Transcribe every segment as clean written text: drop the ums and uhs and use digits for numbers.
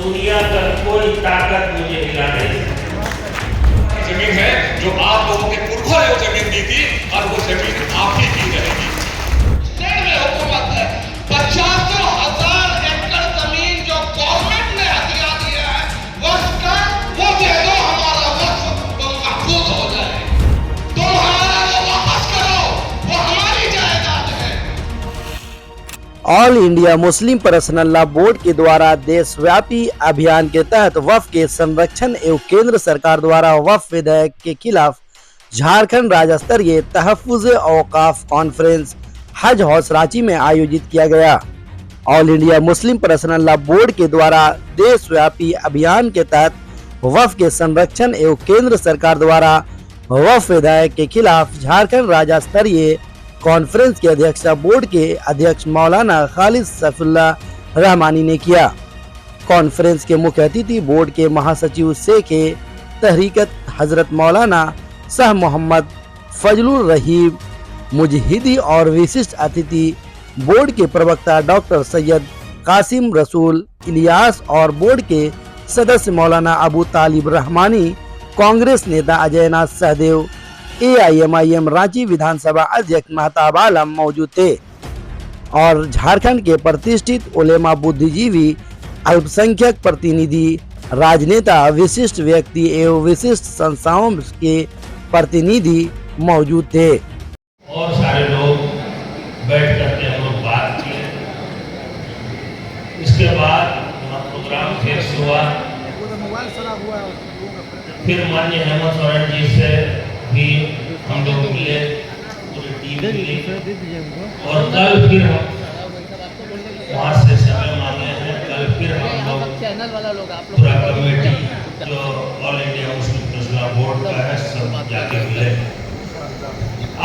दुनिया का कोई ताकत मुझे हिला नहीं सकती। जमीन है जो आप लोगों के पुरखों ने वो जमीन दी थी और वो जमीन आप ही की रहेगी। स्टेट में हुकूमत है 50,000 एकड़ जमीन जो गवर्नमेंट ने हथिया दिया है वक्फ का, वो दे दो, हमारा वक्फ महफूज हो जाए। तुम हमारा वो वापस करो, वो हमारी जायदाद है। All India Muslim personal law board के द्वारा देशव्यापी अभियान के तहत वक्फ के संरक्षण एवं केंद्र सरकार द्वारा वक्फ विधेयक के खिलाफ झारखंड राज्य स्तरीय तहफ्फुज़ औकाफ कॉन्फ्रेंस हज हाउस रांची में आयोजित किया गया। All India Muslim personal law board के द्वारा देशव्यापी अभियान के तहत वक्फ के संरक्षण एवं केंद्र सरकार द्वारा वक्फ विधेयक के खिलाफ झारखंड राज्य स्तरीय कॉन्फ्रेंस की अध्यक्षता बोर्ड के अध्यक्ष मौलाना खालिद सैफुल्लाह रहमानी ने किया। कॉन्फ्रेंस के मुख्य अतिथि बोर्ड के महासचिव शेख तहरीकत हजरत मौलाना शाह मोहम्मद फजलुर रहीम मुजहिदी और विशिष्ट अतिथि बोर्ड के प्रवक्ता डॉक्टर सैयद कासिम रसूल इलियास और बोर्ड के सदस्य मौलाना अबू तालिब रहमानी, कांग्रेस नेता अजयनाथ सहदेव, AIMIM रांची विधानसभा अध्यक्ष महताब आलम मौजूद थे और झारखंड के प्रतिष्ठित उलेमा, बुद्धिजीवी, अल्पसंख्यक प्रतिनिधि, राजनेता, विशिष्ट व्यक्ति एवं विशिष्ट संस्थाओं के प्रतिनिधि मौजूद थे। और सारे लोग बैठ करके हम लोग बात किए। इसके बाद प्रोग्राम फिर हुआ। फिर माननीय हेमंत सोरेन जी से भी हम लोग मिले, पूरी टीम मिली और कल फिर हम वहाँ से समय मांगे हैं। कल फिर हम लोग पूरा कमेटी जो all India Muslim personal law board का है सब जाके मिले।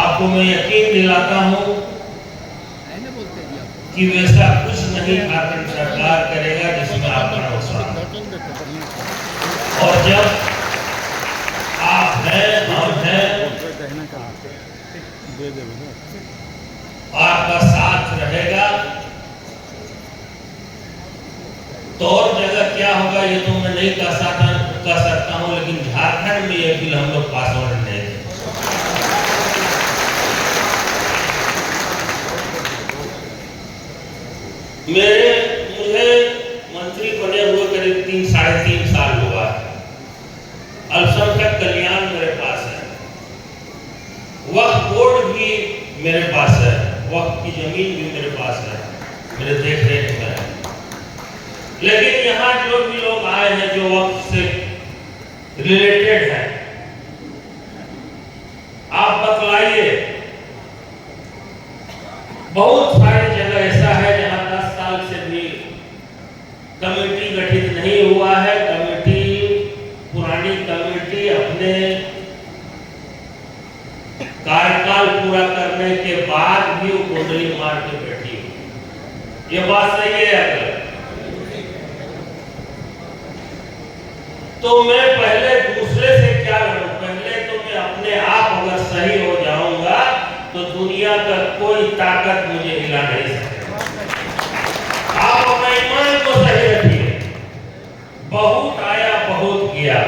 आपको मैं यकीन दिलाता हूँ कि वैसा कुछ नहीं झारखंड सरकार करेगा जिसमें आपका नुकसान। और जब आप हैं, हम हैं, आपका साथ रहेगा तो और जगह क्या होगा ये तो मैं नहीं कह सकता हूँ, लेकिन झारखंड में ये बिल हम लोग पास होने नहीं देंगे। मुझे मंत्री बने हुए करीब 3-3.5 साल हुआ है। अल्पसंख्यक कल्याण मेरे पास है, वक्फ बोर्ड भी मेरे पास है, वक्फ की जमीन भी मेरे पास है, मेरे देख रेख में है। लेकिन यहाँ जो भी लोग आए हैं जो वक्फ से रिलेटेड है, आप बतलाइए। बहुत सारी जगह ऐसा है जहाँ 10 साल से भी कमेटी गठित नहीं हुआ है। पुरानी कमेटी अपने कार्यकाल पूरा करने के बाद भी कुंडली मार के बैठी हुई। ये बात सही है अगर तो मैं पहले दूसरे से क्या लड़ूं? पहले तो मैं अपने आप अगर सही हो जाऊंगा तो दुनिया का कोई ताकत मुझे हिला नहीं सकती। आप अपना ईमान को सही रखिए। बहुत आया बहुत गया,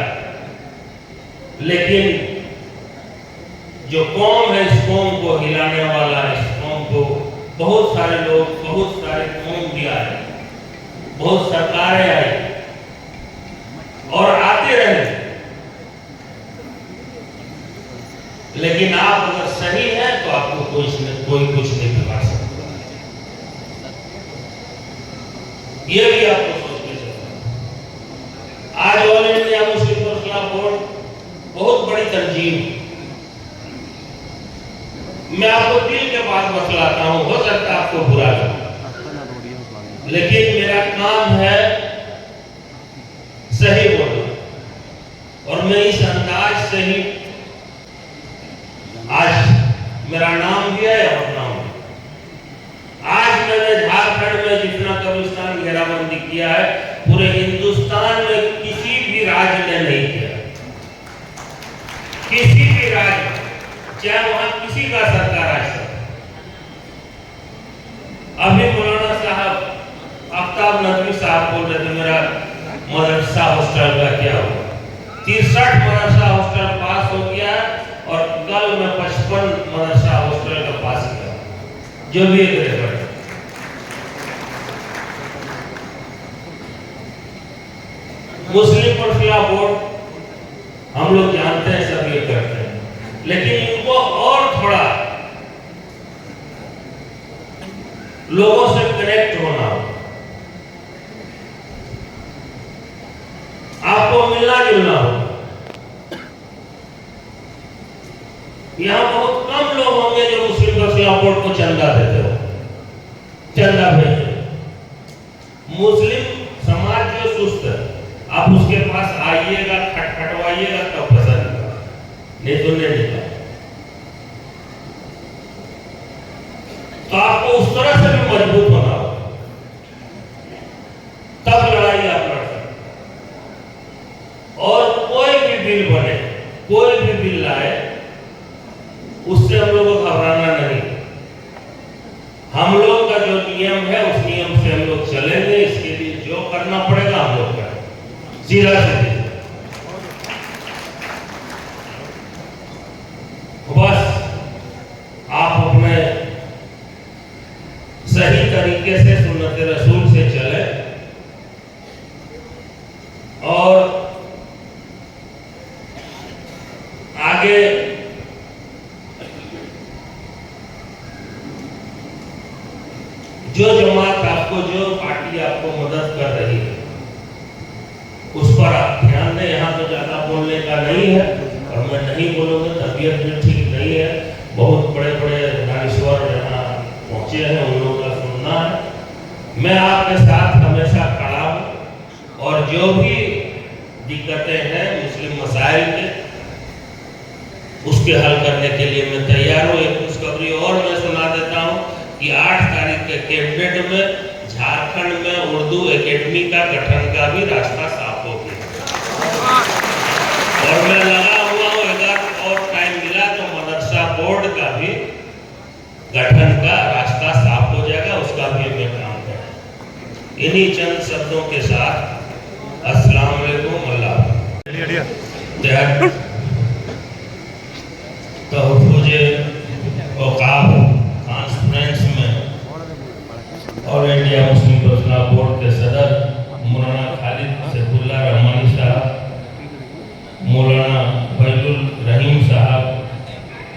लेकिन जो कौम है इस कौम को हिलाने वाला, इस कौम को बहुत सारे लोग, बहुत सारे कौम भी आए, बहुत सरकारें आई और आते रहे, लेकिन आप अगर सही हैं तो आपको कोई कुछ नहीं बिगाड़ सकता। ये भी आपको सोचना चाहिए। आज all India Muslim personal law board बहुत बड़ी तंजीम। मैं आपको दिल के बात बतलाता हूँ, हो सकता है आपको बुरा लगे, लेकिन मेरा काम है सही बोलना और मैं इस अंदाज से ही आज मेरा नाम भी है और नाम भी। आज मैंने झारखंड में जितना कब्रिस्तान घेराबंदी किया है पूरे हिंदुस्तान में किसी भी राज्य ने नहीं किया। किसी भी राज्य, चाहे वहां किसी का सरकार आ सकता। अभी मौलाना साहब आफ्ताब नदवी साहब बोल रहे थे, मेरा मदरसा हॉस्टल का क्या हुआ। 63 मदरसा हॉस्टल पास हो गया और कल मैं 55 मदरसा हॉस्टल का पास किया, जो भी एक रिकॉर्ड है। मुस्लिम पर्सनल बोर्ड हम लोग जानते हैं, सब ये करते हैं, लेकिन इनको और थोड़ा लोगों से कनेक्ट होना, आपको मिलना जुलना हो। यहाँ बहुत कम लोग होंगे जो मुस्लिम पर्सनल बोर्ड को चंदा देते हो, चंदा भेजते। मुस्लिम समाज जो सुस्त है, आप उसके पास आइएगा, खटखटवाइएगा तब पसंद होगा, नहीं तो नहीं देगा। तो आपको उस तरह से भी मजबूत होना होगा, तब लड़ाई आप लड़ सकते। और कोई भी बिल बने, कोई भी बिल लाए, उससे हम लोगों को घबराना नहीं। हम लोग का जो नियम है उस नियम से हम लोग चलेंगे। इसके लिए जो करना पड़ेगा हम लोग करेंगे, सीधा सीधे। बस आप अपने सही तरीके से सुन्नत रसूल से चले और आगे जो जमात आपको, जो पार्टी आपको मदद कर रही है, उस पर आप ध्यान दें। यहाँ तो ज्यादा बोलने का नहीं है और मैं नहीं बोलूंगा, तबीयत भी ठीक नहीं है। बहुत बड़े बड़े दानिश्वर यहाँ पहुंचे हैं, उन लोगों का सुनना है। मैं आपके साथ हमेशा खड़ा हूँ और जो भी दिक्कतें हैं मुस्लिम मसाइल के, उसके हल करने के लिए मैं तैयार हूँ। एक खुशखबरी और मैं सुना देता हूँ कि 8 तारीख के कैबिनेट में झारखंड में उर्दू एकेडमी का गठन का भी रास्ता साफ हो गया और मैं लगा हुआ हूँ, अगर और टाइम मिला तो मदरसा बोर्ड का भी गठन का रास्ता साफ हो जाएगा, उसका भी मैं काम करूँ। इन्हीं चंद शब्दों के साथ अस्सलाम वालेकुम, अल्लाह कॉन्फ्रेंस में और इंडिया मुस्लिम पर्सनल बोर्ड के सदर मौलाना खालिद सैफुल्लाह रहमानी साहब, मौलाना फैजुल रहीम साहब,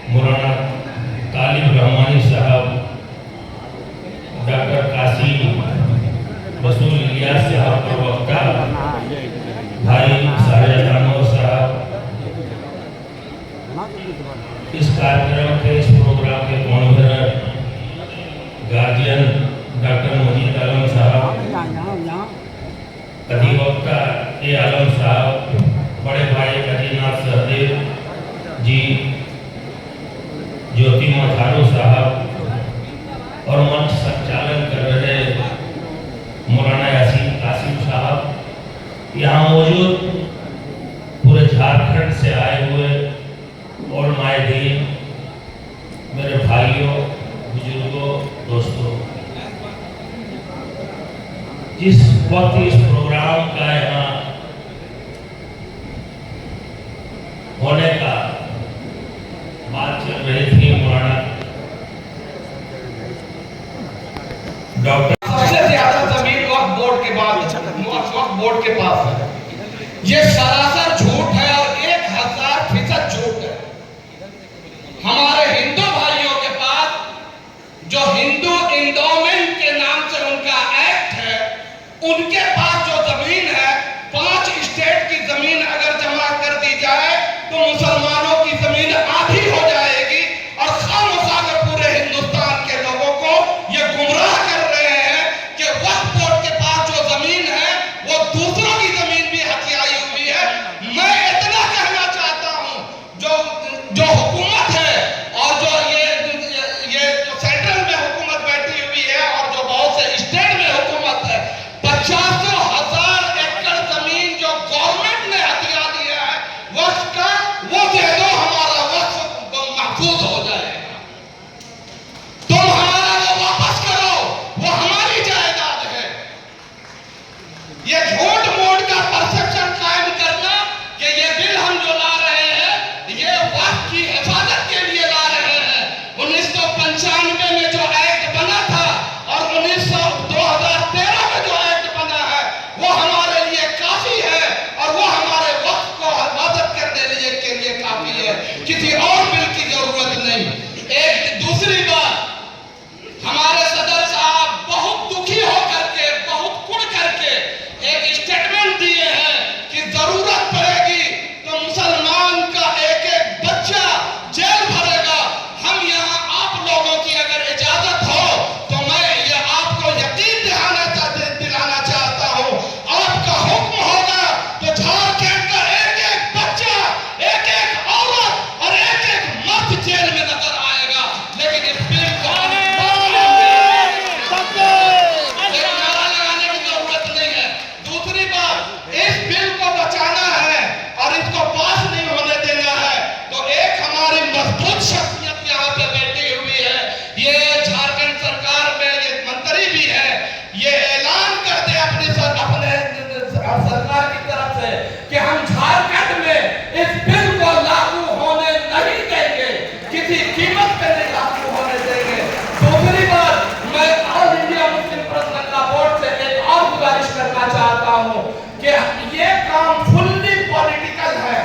मौलाना तालिब रहमानी साहब, डॉक्टर कासिम रसूल इलियास साहब, प्रवक्ता भाई साहिद अनवर साहब, इस कार्यक्रम के, इस प्रोग्राम के कॉन्वेनर गार्जियन डॉक्टर मजीद आलम साहब, अधिवक्ता ए आलम साहब, बड़े भाई अजीनाथ सहदेव जी, ज्योति मथारू साहब और मंच संचालन कर रहे मौलाना यासीन कासिम साहब, यहाँ मौजूद पूरे झारखंड से आए हुए और मायदीन, मेरे भाइयों, बुजुर्गों, दोस्तों, जिस वक्त इस प्रोग्राम का यहाँ होने का बात चल रही थी, मौलाना डॉक्टर सबसे ज्यादा जमीन वक्फ बोर्ड के पास है। ये सरासर झूठ है और 1000% झूठ है। हमारे हिंदू भाइयों के पास जो हिंदू इंडोमेंट के नाम से उनका एक्ट है, उनके पास जो जमीन है, 5 स्टेट की जमीन अगर जमा कर दी जाए तो मुसलमानों की जमीन आधी हो जाएगी। और खामखा कर पूरे हिंदुस्तान के लोगों को ये गुमराह कर रहे हैं कि वक्फ बोर्ड के पास जो जमीन है वो दूसरों की जमीन भी हथियाई हुई है। मैं इतना कहना चाहता हूं, जो हुकूमत है और जो ये जो सेंट्रल में हुकूमत बैठी हुई है और जो बहुत से स्टेट में हुकूमत है, 50,000 एकड़ जमीन जो गवर्नमेंट ने हथिया दिया है वक्फ का, वो दे दो, हमारा वक्फ महफूज हो जाएगा। तुम हमारा वो वापस करो, वो हमारी जायदाद है। ये झूठ मूठ का करना चाहता हूं कि ये काम फुल्ली पॉलिटिकल है।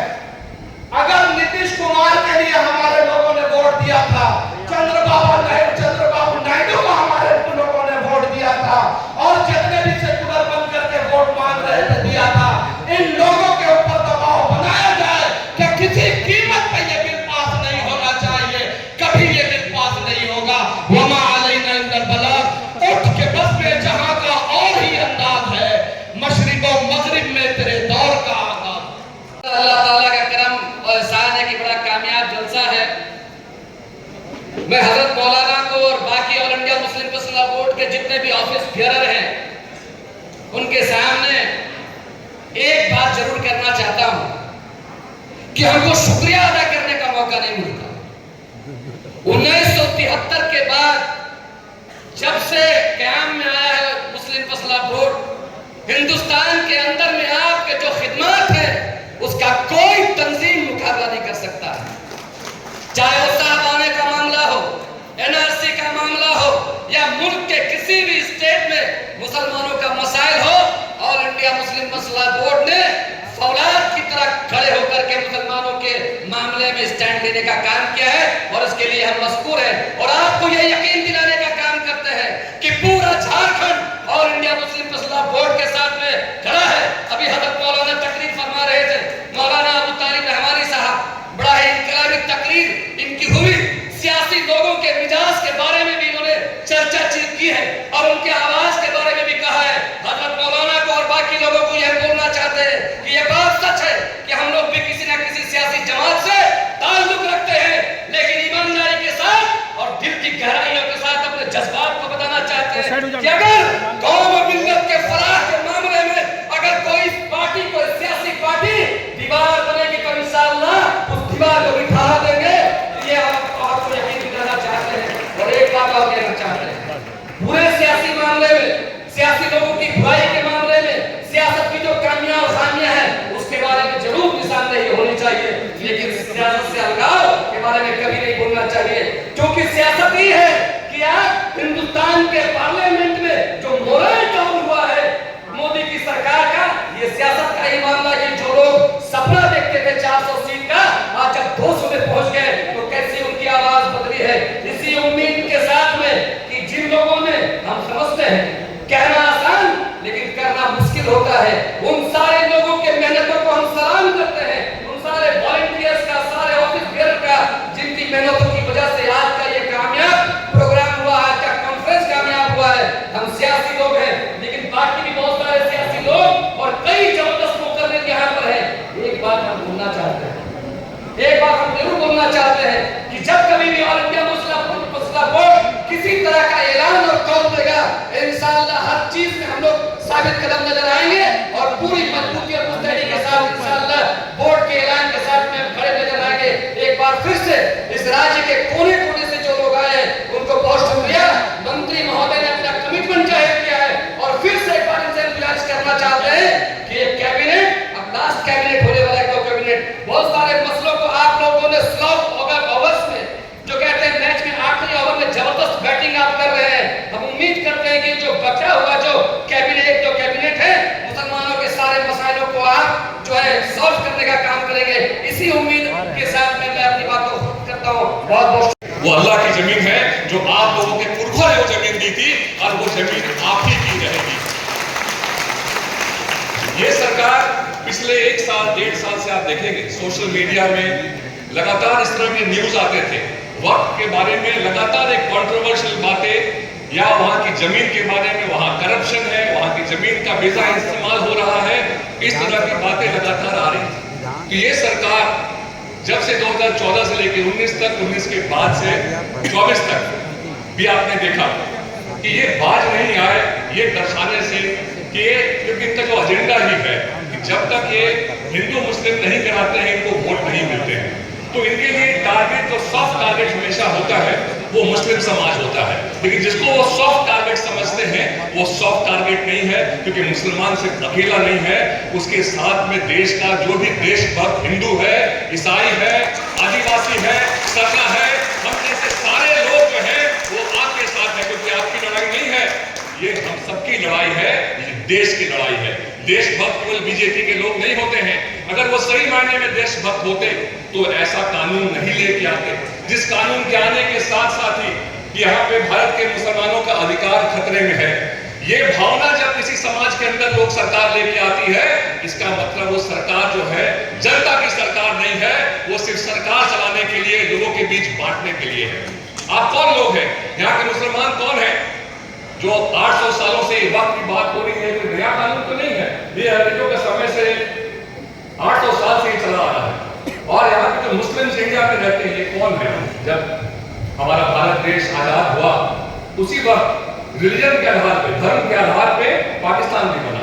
अगर नीतीश कुमार के लिए हमारे लोगों ने वोट दिया था, चंद्रबाबू नायडू को हमारे लोगों ने वोट दिया था, और जितने भी सेक्युलर बन करके वोट मांग रहे थे दिया था, इन लोगों के ऊपर दबाव बनाया जाए कि किसी कीमत पे ये बिल पास नहीं होना चाहिए, कभी ये बिल पास नहीं होगा। वमा अलैना इल्लल बलाग। उठ के बस में जहां का और ही अंदाज है, मशरिको मगरिब में तेरे दौर का आगाज। अल्लाह ताला का करम और एहसान है कि बड़ा कामयाब जलसा है। मैं हजरत मौलाना को और बाकी all India Muslim personal board के जितने भी ऑफिस बियरर हैं उनके सामने एक बात जरूर करना चाहता हूं कि हमको शुक्रिया अदा करने का मौका नहीं मिलता। 1973 के बाद जब से क़याम में आया है मुस्लिम पर्सनल बोर्ड, हिंदुस्तान के अंदर में आपके जो खिदमत है उसका कोई तंजीम मुकाबला नहीं कर सकता। चाहे वो साहबाने का मामला हो, एनआरसी का मामला हो, या मुल्क के किसी भी स्टेट में मुसलमानों का मसाइल हो, ऑल इंडिया मुस्लिम मसला बोर्ड ने फौलाद की तरह खड़े होकर के मुसलमानों के मामले में स्टैंड लेने का काम किया है, और इसके लिए हम मशकूर हैं। और आपको यह यकीन दिलाने का काम करते हैं कि पूरा झारखंड ऑल इंडिया मुस्लिम मसला बोर्ड के साथ में खड़ा है। अभी हजरत मौलाना तकरीर फरमा रहे थे, मौलाना अबू तालिब रहमानी साहब, बड़ा ही इनकलाबी तकरीर इनकी हुई। सियासी लोगों के मिजाज के बारे में भी इन्होंने चर्चा की है और उनके आवाज के बारे में भी कहा है। हजरत मौलाना को और बाकी लोगों को यह बोलना चाहते हैं कि यह बात सच है कि हम लोग भी किसी न किसी सियासी जमात से ताल्लुक रखते हैं, लेकिन ईमानदारी के साथ और दिल की गहराइयों के साथ अपने जज्बात को बताना चाहते हैं कि अगर कौम और मिल्लत के फलाह के मामले में अगर कोई पार्टी, कोई सियासी पार्टी दीवार बनेगी तो इंशाअल्लाह उस दीवार को भी ढहा देंगे। ये आपको यकीन दिलाना चाहते हैं। और एक बात और कहना चाहते हैं, पूरे सियासी मामले में, सियासी लोगों की बुराई के मामले में, सियासत की जो कामियां और खामियां हैं उसके बारे में जरूर निशानदेही होनी चाहिए, लेकिन सियासत से अलगाव के बारे में कभी नहीं बोलना चाहिए, क्योंकि सियासत ही है कि आज हिंदुस्तान के पार्लियामेंट में जो मोरल टाउन हुआ है मोदी की सरकार का, ये सियासत का ही मामला। ये जो लोग सपना देखते थे 400 सीट का, आज जब 200 में पहुंच गए तो कैसी उनकी आवाज बदली है। इसी उम्मीद के साथ में कि जिन लोगों ने, हम समझते हैं कहना आसान लेकिन करना मुश्किल होता है, उन सारे लोगों के मेहनतों को हम सलाम करते हैं, उन सारे वॉलंटियर्स का, सारे ऑफिस बेयर का, जिनकी मेहनतों की वजह से आज का ये कामयाब प्रोग्राम हुआ, आज का कॉन्फ्रेंस कामयाब हुआ है। हम सियासी लोग हैं, लेकिन बाकी भी बहुत सारे सियासी लोग और कई जबरदस्त मुकर्रिर यहाँ पर हैं। एक बात हम बोलना चाहते हैं, एक बात हम जरूर बोलना चाहते हैं कि जब कभी भी ऑल इंडिया मुस्लिम बोर्ड किसी तरह का ऐलान और कौल देगा, इंशाअल्लाह हर चीज में हम लोग साबित कदम नजर आएंगे और पूरी मजबूती और मुस्तैदी के साथ इंशाअल्लाह बोर्ड के ऐलान के साथ में खड़े नजर आएंगे। एक बार फिर से इस राज्य के कोने कोने से जो लोग आए हैं उनको बहुत शुक्रिया। मंत्री महोदय ने अपना कमिटमेंट जाहिर किया है और फिर से एक बार इनसे गुजारिश करना चाहते हैं कि ये कैबिनेट अब लास्ट कैबिनेट होने वाला है, तो कैबिनेट बहुत सारे मसलों को आप लोगों ने स्लॉट ओवर्स में, जो कहते हैं मैच में आखिरी ओवर में जबरदस्त बैटिंग आप कर रहे हैं। हम उम्मीद करते हैं कि जो बचा हुआ जो कैबिनेट है मुसलमानों के सारे मसाइलों को आप जो है सॉल्व करने का काम करेंगे। इसी उम्मीद के साथ में मैं अपनी बात को करता हूँ। बहुत बहुत वो अल्लाह की जमीन है जो आप लोगों के पुरखों ने वो जमीन दी थी और वो जमीन आप ही की रहेगी। ये सरकार पिछले 1 साल 1.5 साल से आप देखेंगे सोशल मीडिया में लगातार इस तरह के न्यूज आते थे, वक्त के बारे में लगातार एक कंट्रोवर्शियल बातें, या वहां की जमीन के बारे में, वहां करप्शन है, वहां की जमीन का बेजा इस्तेमाल हो रहा है, इस तरह की बातें लगातार आ रही हैं। तो ये सरकार जब से 2014 से लेकर 19 तक, 19 के बाद से 24 तक भी आपने देखा कि ये बाज नहीं आए, ये दर्शाने से कि ये, क्योंकि इनका जो एजेंडा ही है कि जब तक ये हिंदू मुस्लिम नहीं कराते हैं इनको वोट नहीं मिलते हैं, तो इनके लिए टारगेट जो सॉफ्ट टारगेट हमेशा होता है वो मुस्लिम समाज होता है। लेकिन जिसको वो सॉफ्ट टारगेट समझते हैं वो सॉफ्ट टारगेट नहीं है, क्योंकि मुसलमान सिर्फ अकेला नहीं है, उसके साथ में देश का जो भी देशभक्त हिंदू है, ईसाई है, आदिवासी है, सरना है, हम जैसे सारे लोग जो हैं वो आपके साथ है, क्योंकि आपकी लड़ाई नहीं है, ये हम सबकी लड़ाई है। देश की लड़ाई है। देशभक्त केवल बीजेपी के लोग नहीं होते हैं। अगर वो सही मायने में देशभक्त होते तो ऐसा कानून नहीं लेके आते, जिस कानून के आने के साथ साथ ही यहाँ पे भारत के मुसलमानों का अधिकार खतरे में है। ये भावना जब किसी समाज के अंदर लोग सरकार लेके आती है, इसका मतलब वो सरकार जो है जनता की सरकार नहीं है, वो सिर्फ सरकार चलाने के लिए, लोगों के बीच बांटने के लिए है। आप कौन लोग हैं? यहाँ के मुसलमान कौन है जो 800 सालों से वक्त की बात हो रही है? कोई नया कानून तो नहीं है, ये अंग्रेजों के समय से 800 साल से ही चला आ रहा है। और यहाँ के जो मुस्लिम इंडिया में रहते हैं, ये कौन है? जब हमारा भारत देश आजाद हुआ उसी वक्त रिलीजन के आधार पे, धर्म के आधार पे पाकिस्तान भी बना।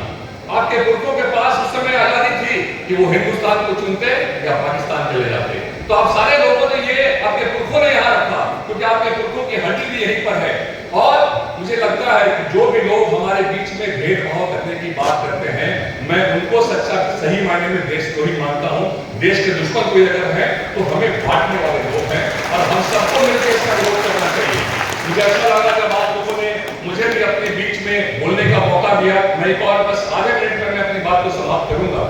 आपके पुरखों के पास उस समय आजादी थी कि वो हिंदुस्तान को चुनते या पाकिस्तान चले जाते। तो आप सारे लोगों ने ये आपके पुरखों ने यहाँ रखा, क्योंकि आपके पुरखों की हड्डी भी यहीं पर है। और मुझे लगता है कि जो भी लोग हमारे बीच में भेदभाव करने की बात करते हैं, मैं उनको सच्चा सही मायने में देशद्रोही मानता हूँ। देश के दुश्मन कोई अगर है तो हमें बांटने वाले लोग हैं, और हम सबको मिलकर इसका विरोध करना चाहिए। मुझे अच्छा लगा जब आप लोगों ने मुझे भी अपने बीच में बोलने का मौका दिया। मैं एक और बस आधे मिनट में मैं अपनी बात को समाप्त करूंगा।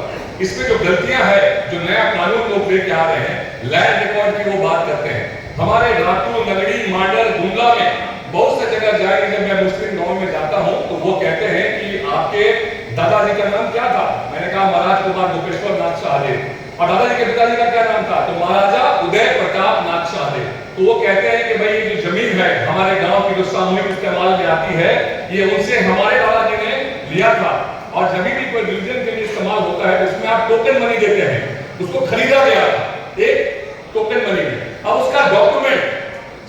इसमें जो गलतियां हैं, जो नया कानून लोग लेके आ रहे हैं, लैंड रिकॉर्ड की वो बात करते हैं। हमारे रातू, नगड़ी, मांडर, गुंडला में बहुत से जगह जाएंगे, जब मैं मुस्लिम गांव में जाता हूं तो वो कहते हैं कि आपके दादाजी का नाम क्या था? मैंने कहा महाराज कुमार गोपेश्वर नाथ शाहदेव। और दादाजी के पिताजी का क्या नाम था? तो महाराजा उदय प्रताप नाथ शाहदेव। तो वो कहते हैं कि भाई जो जमीन है हमारे गांव की, जो सामूहिक इस्तेमाल में आती है, ये उनसे हमारे दादाजी ने लिया था। और जब भी कोई रिलीजन के लिए इस्तेमाल होता है उसमें आप टोकन मनी देते हैं, उसको खरीदा गया एक टोकन मनी में। अब उसका डॉक्यूमेंट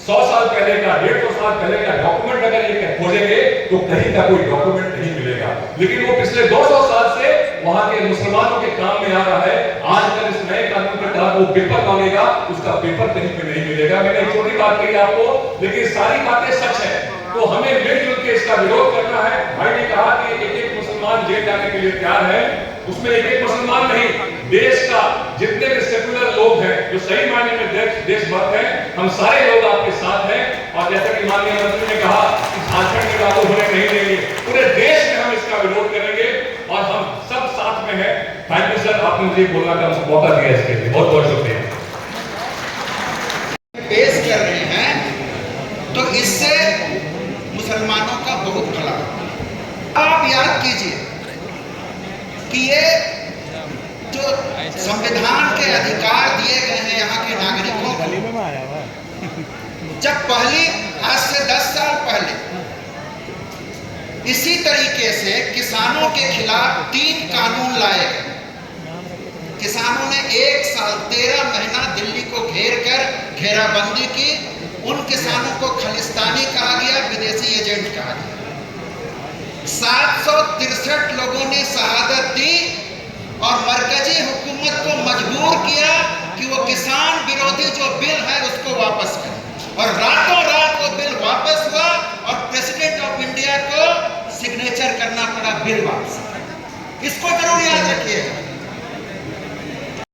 100 साल पहले का, 150 साल पहले का डॉक्यूमेंट अगर ये खोजेंगे तो कहीं का कोई डॉक्यूमेंट नहीं मिलेगा। लेकिन वो पिछले 200 साल से वहां के मुसलमानों के काम में आ रहा है। आजकल इस नए कानून के तहत वो पेपर मांगेगा, उसका पेपर कहीं पे नहीं मिलेगा। मैंने एक छोटी बात कही आपको, लेकिन सारी बातें सच है। तो हमें मिलजुल के इसका विरोध करना है। भाई ने कहा कि एक मुसलमान जेल जाने के लिए तैयार है, उसमें एक मुसलमान नहीं, देश का जितने भी सेकुलर लोग हैं, जो सही मायने में देशभक्त हैं, हम सारे लोग आपके साथ हैं। और जैसा कि माननीय मंत्री ने कहा कि झारखंड में लागू होने नहीं देंगे, पूरे देश में हम इसका विरोध करेंगे और हम सब साथ में हैं। थैंक यू सर, आपने मुझे बोलना का मौका दिया, इसके लिए बहुत बहुत शुक्रिया। पेश कर रहे हैं तो इससे मुसलमानों का बहुत भला। आप याद कीजिए कि ये जो संविधान के अधिकार दिए गए हैं यहाँ के नागरिकों को, जब पहली आज से 10 साल पहले इसी तरीके से किसानों के खिलाफ 3 कानून लाए गए। किसानों ने 1 साल 13 महीना दिल्ली को घेर कर घेराबंदी की। उन किसानों को खालिस्तानी कहा गया, विदेशी एजेंट कहा गया। 763 लोगों ने शहादत दी और मरकजी हुकूमत को मजबूर किया कि वो किसान विरोधी जो बिल है उसको वापस करे। और रातों रात वो बिल वापस हुआ और प्रेसिडेंट ऑफ इंडिया को सिग्नेचर करना पड़ा बिल वापस। इसको जरूर याद रखिएगा।